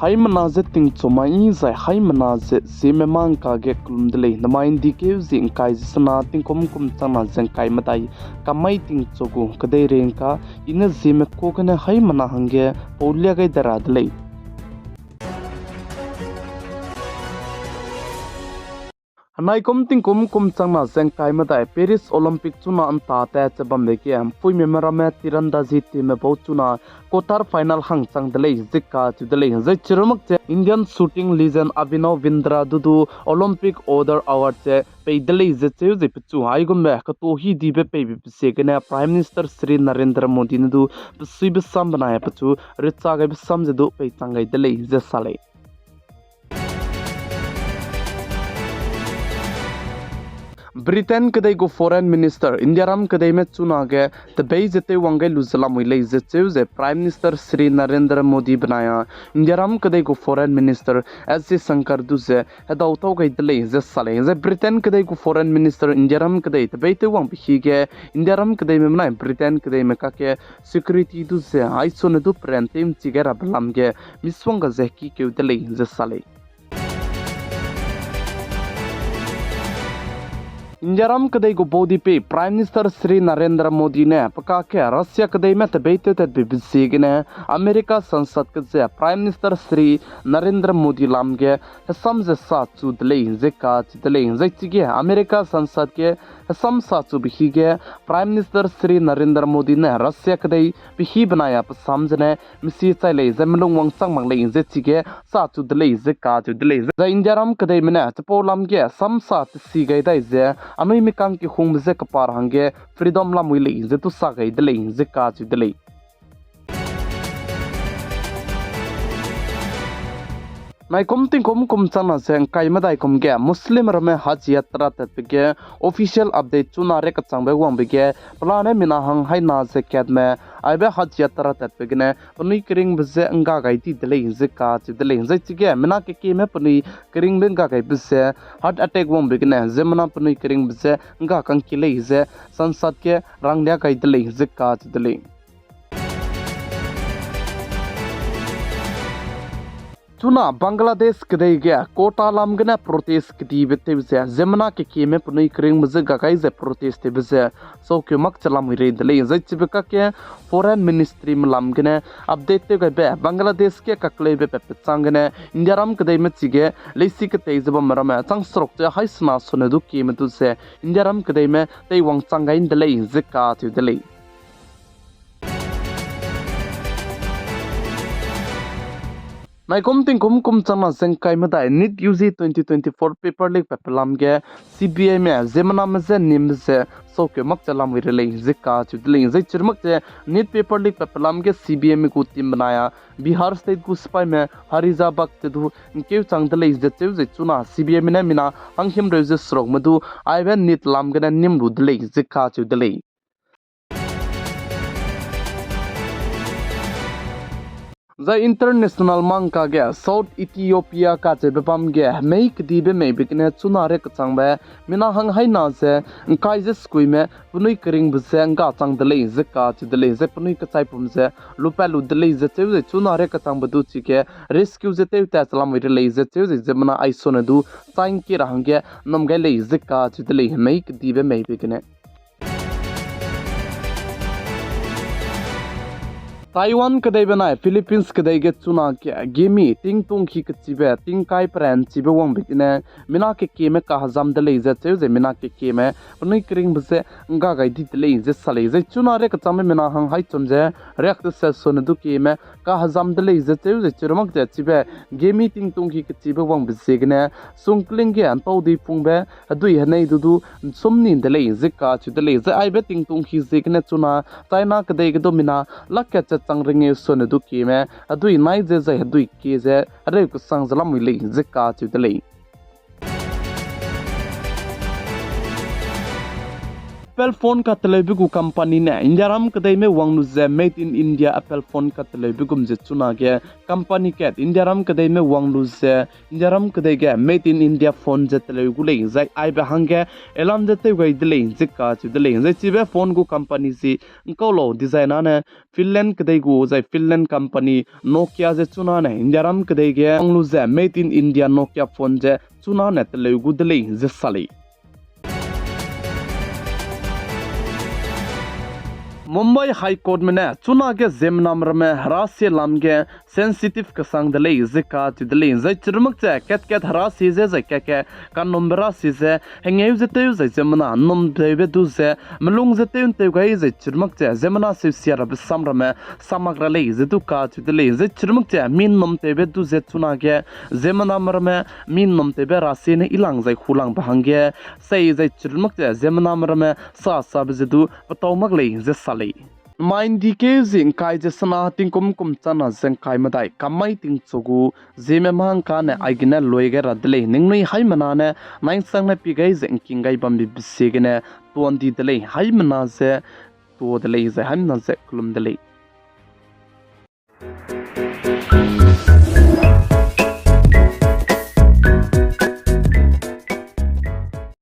hai mana ze ting choma I zai hai mana ze Zeme mang ka ge klum dele na main di ke zing kai zna ting kom chana zeng kai matai kamai ting chogu kadai reng ka ina Zeme ko kana hai mana hange polya gai dara dele Hanai kom ting kom changna zeng kai matai Paris Olympic chuna anta ta chabam le ke pui memara me tirandasi team bo chuna quarter final hang chang dele zikka chu dele zai chirumak che Indian shooting legend Abhinav Bindra dudu Olympic order award che pe dele ze che ze chu hai gum me ka to hi di be pe bi se ke na Prime Minister Sri Narendra Modi nu sui bi sam bana ya chu richa ga bi sam je do pe changai dele ze sale Britain kadai go foreign minister India ram kadai me chuna ge the bei jete wangai luzala muile je cheuze prime minister Sri Narendra Modi banaya India ram kadai go foreign minister S.J. Shankar duze heda utau gai dele je sale je Britain kadai go foreign minister India ram kadai the bei te wang bi ge India ram kadai me na Britain kadai me ka ke security duze ai sone du prentem chigera blam ge miswanga je ki ke dele je sale Injaram kadai go bodi pe Prime Minister Sri Narendra Modi ne paka ke Russia kadai me tabete tat BBC ne America Sansad ke Prime Minister Sri Narendra Modi lam ge sam je sa chu dle je ka dle je chige America Sansad ke sam sa chu bi ge Prime Minister Sri Narendra Modi ne Russia kadai bi hi banaya pa samjne misi chai le jamlong wang chang mang le je chige sa chu dle je ka chu dle je Injaram kadai me na chapo lam ge sam sa si gai dai je anoi mi kang ki khung ze ka par hange freedom la muile ze tu sa gai dele ze ka chu dele nai kom ting kom chana seng kai madai kom ge muslim rame haj yatra tat ge official update chuna re ka changbe wang be ge plane mina hang hai na ze ket me aibe haj yatra tat ge ne puni kring bze anga gai ti dele ze ka chu dele ze chi ge mina ke me puni kring be nga gai bze heart attack wang be ge ne ze mana puni kring bze nga kang ki le ze sansad ke rang lia gai dele ze ka chu dele Chuna Bangladesh kadai ge kota lam gna protest kdi bete bze zemna ke me punai kring mze ga kai ze protest bze so ke mak chalam re dele ze chibka ke foreign ministry lam gna update te be Bangladesh ke kakle be pe changne India ram kadai me chige leisi ke te zeba marama chang srok te haisna sone du ke me tu se India ram kadai me te wang changai dele ze ka tu dele Nai kom ting kom chana seng kai madai NEET UG 2024 paper leak papelam ge CBI me zemana me ze nim ze so ke mak chalam wi rele zika chudling zai chirmak che NEET paper leak papelam ge CBI me ku team banaya Bihar state ku spy me Harizabad te du ke chang dele ze che ze chuna CBI me na mina anghim re ze srok madu aiben NEET lam ge na nim ru dele zika chudle The international mangka ge South Ethiopia ka che bepam ge make di be me bikne chunare ka changba mina hang hai na se kai je skui me punui kring bu se nga chang dele ze ka chi dele ze punui ka chai pum se lupalu dele ze che ze chunare ka chang bu chi ke rescue ze te ta salam wi le ze che ze mana aisone du chaing ki rang ge nam ge le ze ka chi dele make di be me bikne Taiwan kadai banai Philippines kadai ge chuna ke gemi ting tung khi ke chibe ting kai pran chibe wang bikine mina ke me ka hazam de le ze che mina ke me pnui kring bse nga gai di le ze sale ze chuna re ka chame mina hang hai chum je react se son du ke me ka hazam de le ze che churmak je chibe gemi ting tung khi ke chibe wang bse gne sungkling ge an pau di pung be adui hanai du somni de le ze ka chu de le ze ai be ting tung khi ze gne chuna China kadai ge do mina lakya chang ringe son du ki me adui nai je je adui ki je are ku sang zalam wi le je ka chu de le Apple phone ka telebigu company ne Indiaram kadai me wangnu ze made in India Apple phone ka telebigum je chuna ge company ket Indiaram kadai me wangnu ze Indiaram kadai ge made in India phone je telebigu le zai ai ba hange elam je te gai dile zikka chu dile zai chibe phone gu company si ngolo designer ne Finland kadai gu zai Finland company Nokia je chuna ne Indiaram kadai ge wangnu ze made in India Nokia phone je chuna ne telebigu dile je sali Mumbai High Court में ने चुना के GeM number में हरासी लाम के sensitive कसंग दले जिका चिदले जै चिरमक चे केत हरासी जे जै के का नंबर सी जे हेंगे जते जै जेमना नम देबे दु जे मलुंग जते उनते गई जै चिरमक चे जेमना से सियारा बसमर में समग्र ले जतु का चिदले जै चिरमक चे मिन नम तेबे दु जे चुना के जेम नंबर में मिन नम तेबे रासी ने इलांग जै खुलांग बहंगे सै जै चिरमक चे जेम नंबर में सा सब जदु पतौमक ले जे Main di ke zing kai je sana ting kum chana zeng kai madai kamai ting chogu Zeme mang ka ne aigina loige radle ningnui hai mana ne nain sang ne pi gai zeng king gai bam bi se ne tuan di dele hai mana ze to dele ze han na ze klum dele